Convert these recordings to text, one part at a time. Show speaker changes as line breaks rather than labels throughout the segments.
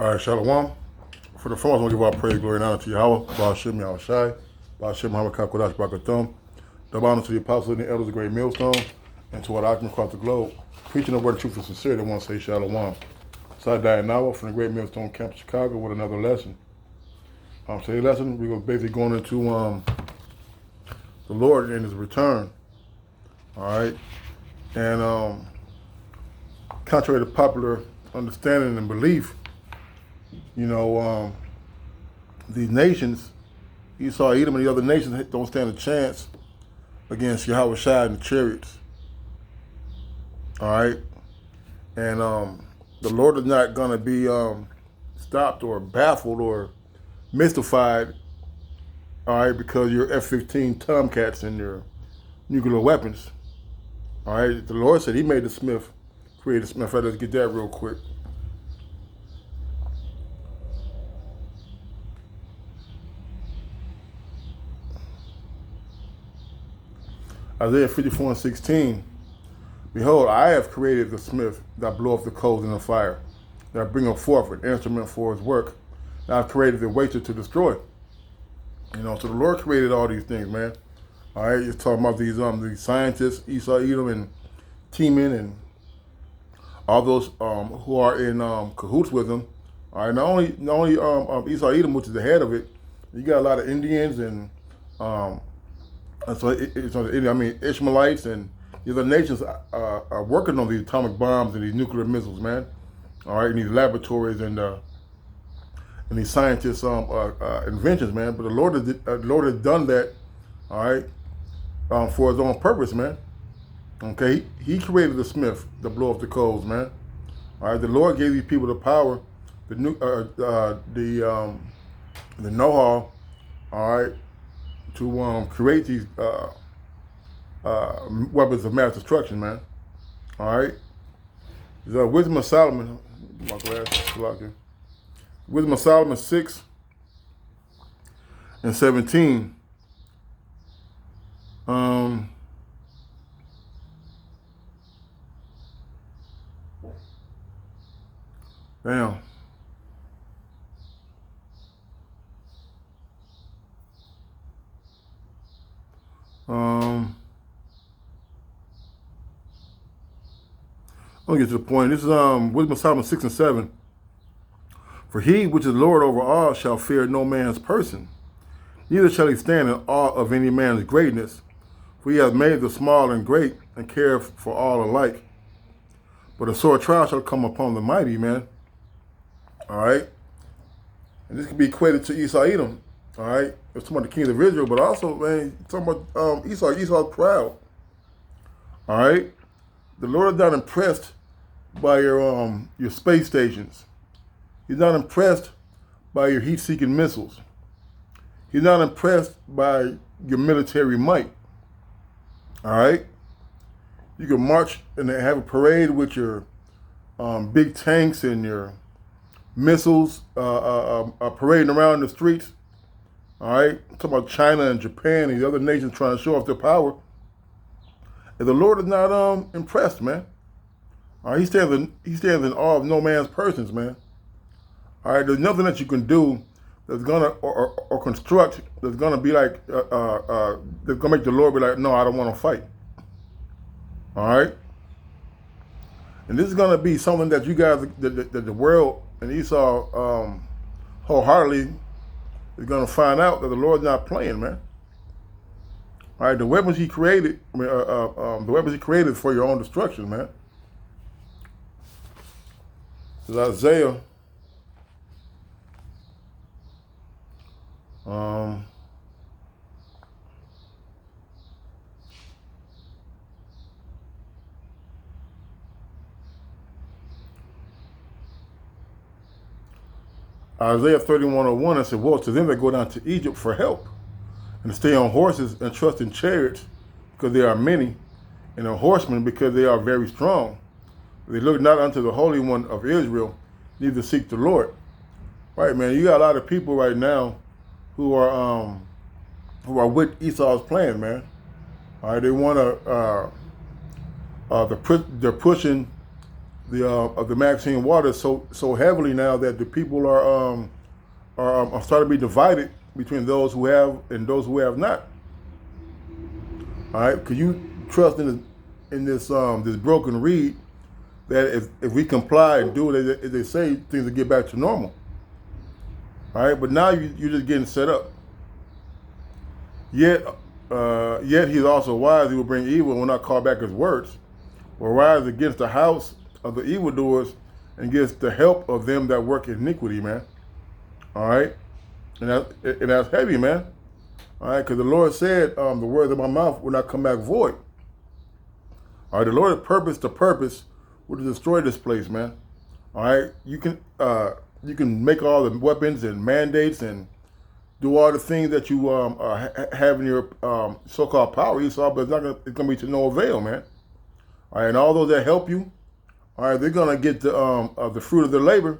All right, Shalom. For the first, I want to give all praise, glory, and honor to Yahweh, Ba'ashem Yahushai, Ba'ashem Muhammad Kakodash Barakathum, double honor to the apostles and the elders of the great millstone, and to all the Akim across the globe, preaching the word of truth and sincerity, I want to say Shalom. Sadai Nawa from the great millstone camp of Chicago with another lesson. Today's lesson, we're going to basically going into the Lord and his return. All right. And contrary to popular understanding and belief, these nations, Esau, Edom, and the other nations don't stand a chance against Yahweh Shai and the chariots. All right? And the Lord is not going to be stopped or baffled or mystified, all right, because your F-15 Tomcats and your nuclear weapons. All right? The Lord said he made the smith, created the smith. Let's get that real quick. Isaiah 54:16. Behold, I have created the smith that bloweth the coals in the fire, that bringeth forth an instrument for his work. And I've created the waster to destroy. So the Lord created all these things, man. All right, he's talking about these scientists, Esau, Edom, and Teman, and all those who are in cahoots with him. All right, not only Esau, Edom, which is the head of it. You got a lot of Indians and Ishmaelites and the other nations are working on these atomic bombs and these nuclear missiles, man. All right, in these laboratories and these scientists' inventions, man. But the Lord has done that, all right, for his own purpose, man. Okay, he created the smith to blow up the coals, man. All right, the Lord gave these people the power, the know-how, all right, to create these weapons of mass destruction, man. All right. The Wisdom of Solomon, my glasses, Wisdom of Solomon 6:17. Damn. I'll get to the point. This is Wisdom of Solomon 6:7. For he which is Lord over all shall fear no man's person, neither shall he stand in awe of any man's greatness. For he hath made the small and great, and careth for all alike. But a sore trial shall come upon the mighty, man. All right? And this can be equated to Esau, Edom. All right? It's talking about the kings of Israel, but also, man, talking about Esau. Esau's proud. All right? The Lord is not impressed by your space stations. He's not impressed by your heat-seeking missiles. He's not impressed by your military might. All right? You can march and have a parade with your big tanks and your missiles parading around the streets. All right? I'm talking about China and Japan and the other nations trying to show off their power. And the Lord is not impressed, man. All right, he stands in awe of no man's persons, man. All right, there's nothing that you can do that's gonna or construct that's gonna be like that's gonna make the Lord be like, no, I don't want to fight. All right, and this is gonna be something that you guys, that the world and Esau wholeheartedly is gonna find out that the Lord's not playing, man. All right, the weapons he created, the weapons he created for your own destruction, man. This is Isaiah. Isaiah 31:01, I said, woe to them that go down to Egypt for help, and stay on horses and trust in chariots, because they are many, and on horsemen, because they are very strong. They look not unto the Holy One of Israel, neither seek the Lord. Right, man. You got a lot of people right now who are with Esau's plan, man. All right, they want to they're pushing the Maxine waters so heavily now that the people are starting to be divided between those who have and those who have not. All right, because you trust in this broken reed that if we comply and do what they say, things will get back to normal. All right, but now you're just getting set up. Yet he's also wise. He will bring evil and will not call back his words. Will rise against the house of the evildoers and against the help of them that work iniquity, man. All right, and that's heavy, man. All right, because the Lord said, the words of my mouth will not come back void. All right, the Lord purpose will destroy this place, man. All right, you can make all the weapons and mandates and do all the things that you have in your so-called power, Esau, but it's gonna be to no avail, man. All right, and all those that help you, all right, they're gonna get the fruit of their labor.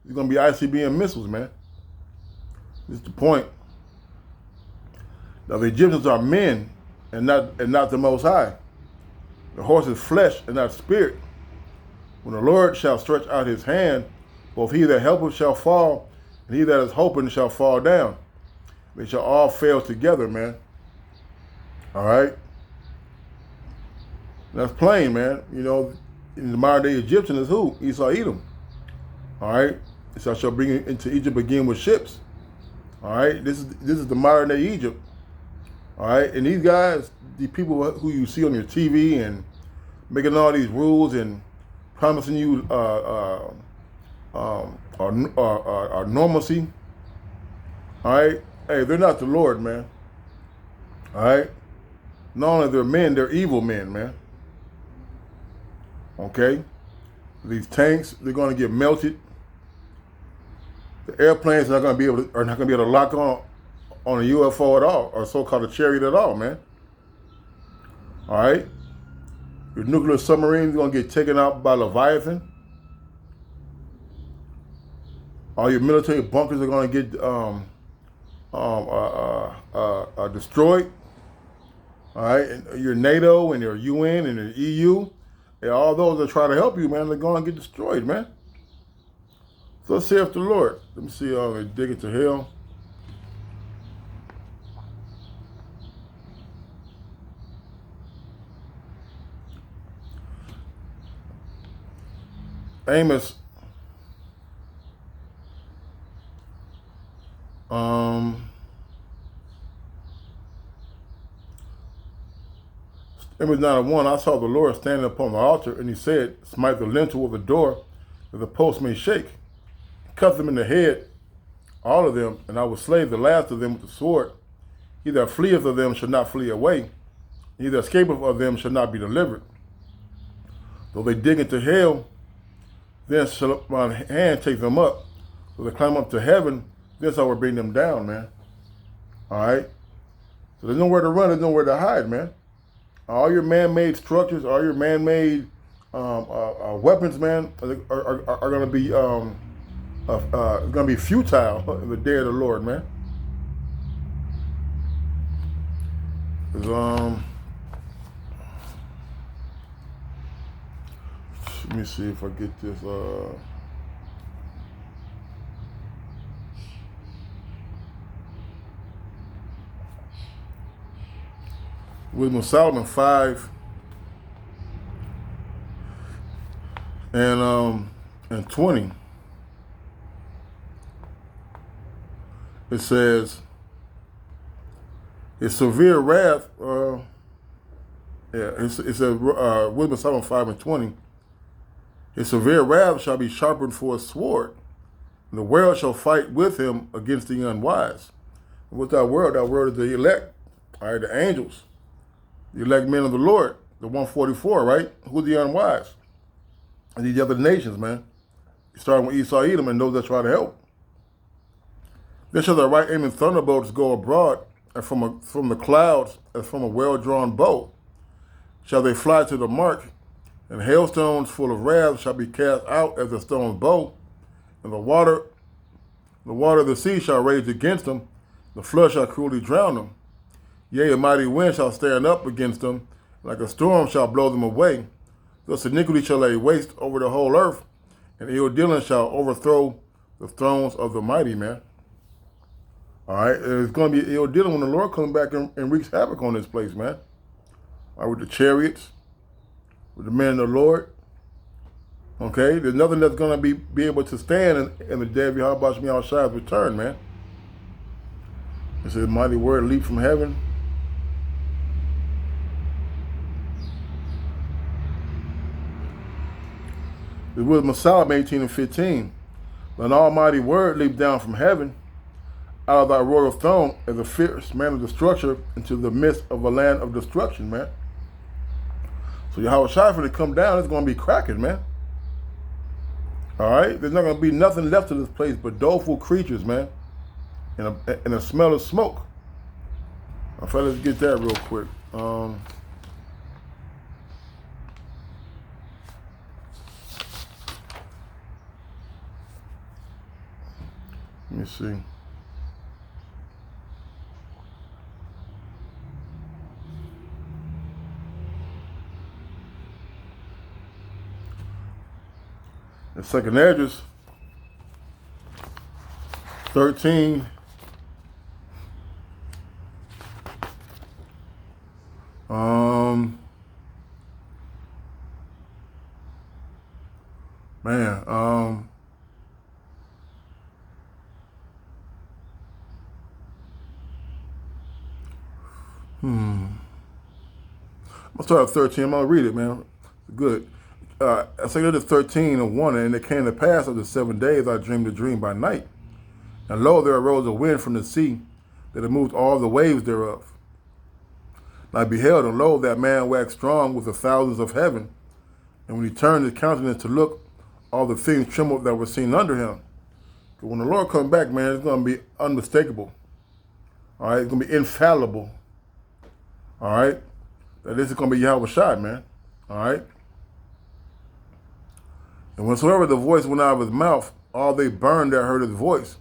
It's gonna be ICBM missiles, man. This is the point. Now the Egyptians are men and not the Most High. The horse is flesh and not spirit. When the Lord shall stretch out his hand, both he that helpeth shall fall, and he that is hoping shall fall down. They shall all fail together, man. All right? That's plain, man. You know, in the modern day Egyptian is who? Esau Edom. All right? So I shall bring you into Egypt again with ships. All right? This is the modern day Egypt. All right? And these guys, the people who you see on your TV and making all these rules and promising you normalcy. All right? Hey, they're not the Lord, man. All right? Not only they're men, they're evil men, man. Okay? These tanks, they're going to get melted. The airplanes are not going to be able to lock on a UFO at all, or so-called a chariot at all, man. All right? Your nuclear submarines are going to get taken out by Leviathan. All your military bunkers are going to get destroyed. All right? And your NATO and your UN and your EU, and all those that try to help you, man, they're going to get destroyed, man. So saith the Lord. Let me see how they dig it to hell. Amos, Amos 9:1, I saw the Lord standing upon the altar, and he said, smite the lintel of the door, that the post may shake. Cut them in the head, all of them, and I will slay the last of them with the sword. He that fleeth of them shall not flee away. He that escapeth of them shall not be delivered. Though they dig into hell, then shall my hand take them up. So they climb up to heaven, thence I will bring them down, man. All right? So there's nowhere to run, there's nowhere to hide, man. All your man-made structures, all your man-made weapons, man, are going to be futile in the day of the Lord, man. Let me see if I get this. Wisdom of Solomon 5 and 20. It says, "His severe wrath." It says Wisdom of Solomon 5 and 20. His severe wrath shall be sharpened for a sword, and the world shall fight with him against the unwise. And what's that world? That world is the elect, all right, the angels, the elect men of the Lord, the 144, right? Who's the unwise? And these other nations, man. Starting with Esau, Edom, and those that try to help. Then shall the right aiming thunderbolts go abroad, and from the clouds, as from a well-drawn bow, shall they fly to the mark. And hailstones full of wrath shall be cast out as a stone's bow, and the water of the sea shall rage against them, the flood shall cruelly drown them. Yea, a mighty wind shall stand up against them, like a storm shall blow them away. Thus iniquity shall lay waste over the whole earth, and ill dealing shall overthrow the thrones of the mighty, man. All right, it's going to be ill dealing when the Lord comes back and wreaks havoc on this place, man. All right, with the chariots, with the men of the Lord. Okay, there's nothing that's going to be able to stand in the day of Yahweh Shai's return, man. It says, mighty word leap from heaven. It was Psalm 18 and 15. An almighty word leaped down from heaven out of thy royal throne as a fierce man of destruction into the midst of a land of destruction, man. So Yahweh Shai, for to come down, it's going to be cracking, man. All right? There's not going to be nothing left of this place but doleful creatures, man, and a smell of smoke. Now, fellas, get that real quick. Let me see. In 2nd Esdras 13, I'll start at 13. I'm going to read it, man. Good. 2nd Esdras 13 and 1, and it came to pass of the 7 days I dreamed a dream by night. And lo, there arose a wind from the sea that had moved all the waves thereof. And I beheld, and lo, that man waxed strong with the thousands of heaven. And when he turned his countenance to look, all the things trembled that were seen under him. But when the Lord comes back, man, it's going to be unmistakable. All right, it's going to be infallible. All right, that this is going to be Yahweh Shai, man. All right. And whensoever the voice went out of his mouth, all they burned that heard his voice,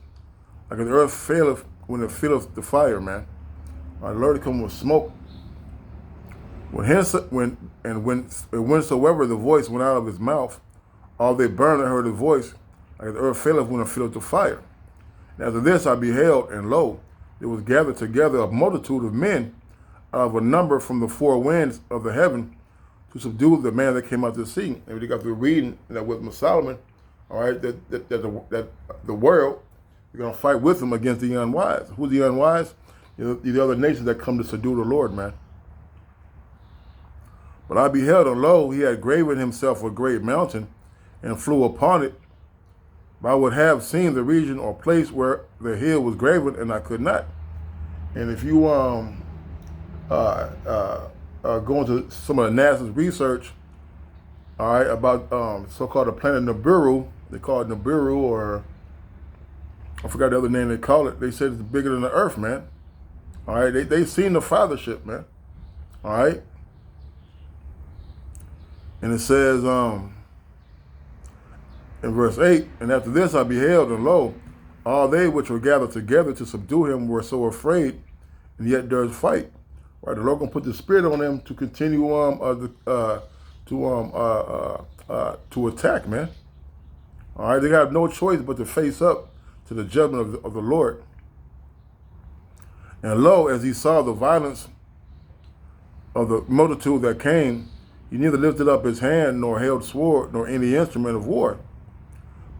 like the earth faileth when it filleth the fire, man. All right, the Lord come with smoke. Whensoever the voice went out of his mouth, all they burned that heard his voice, like the earth faileth when it filleth the fire. And after this I beheld, and lo, there was gathered together a multitude of men out of a number from the four winds of the heaven, to subdue the man that came out to the sea. And we got through reading that with Solomon, all right, that the world, you're going to fight with them against the unwise. Who's the unwise? The other nations that come to subdue the Lord, man. But I beheld, and lo, he had graven himself a great mountain and flew upon it. But I would have seen the region or place where the hill was graven, and I could not. And if you go into some of the NASA's research, all right, about so-called the planet Nibiru. They call it Nibiru, or I forgot the other name they call it. They said it's bigger than the Earth, man. All right, they seen the fathership, man. All right, and it says in verse 8, and after this I beheld, and lo, all they which were gathered together to subdue him were so afraid, and yet durst fight. Right, the Lord gonna put the spirit on them to continue to attack, man. All right, they got no choice but to face up to the judgment of the Lord. And lo, as he saw the violence of the multitude that came, he neither lifted up his hand nor held sword nor any instrument of war.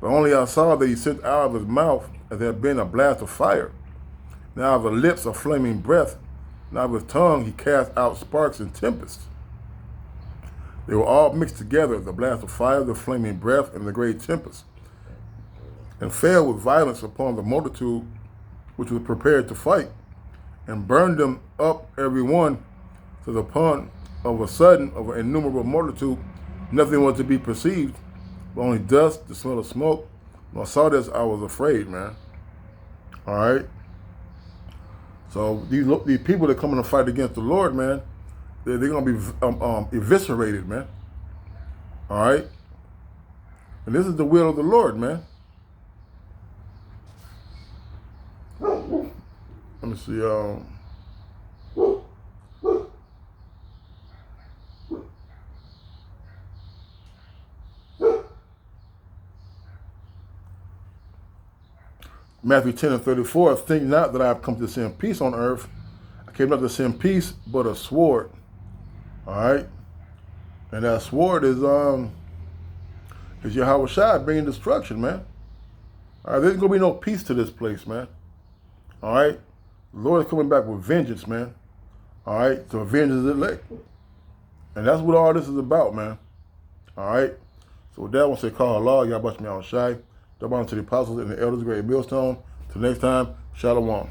But only I saw that he sent out of his mouth as there had been a blast of fire, and out of the lips a flaming breath. Now with tongue he cast out sparks and tempests. They were all mixed together, the blast of fire, the flaming breath, and the great tempest, and fell with violence upon the multitude which was prepared to fight, and burned them up every one to the point of a sudden of an innumerable multitude. Nothing was to be perceived, but only dust, the smell of smoke. When I saw this, I was afraid, man. All right. So these people that come in to fight against the Lord, man, they're going to be eviscerated, man. All right? And this is the will of the Lord, man. Let me see. Matthew 10:34, think not that I have come to send peace on earth. I came not to send peace, but a sword. All right? And that sword is Yahweh Shai bringing destruction, man. All right, there's going to be no peace to this place, man. All right? The Lord is coming back with vengeance, man. All right? To avenge his elect. And that's what all this is about, man. All right? So with that, I want to say, call Allah, Yahweh Shai, double honor to the apostles and the elders, great millstone. Till next time, Shalom.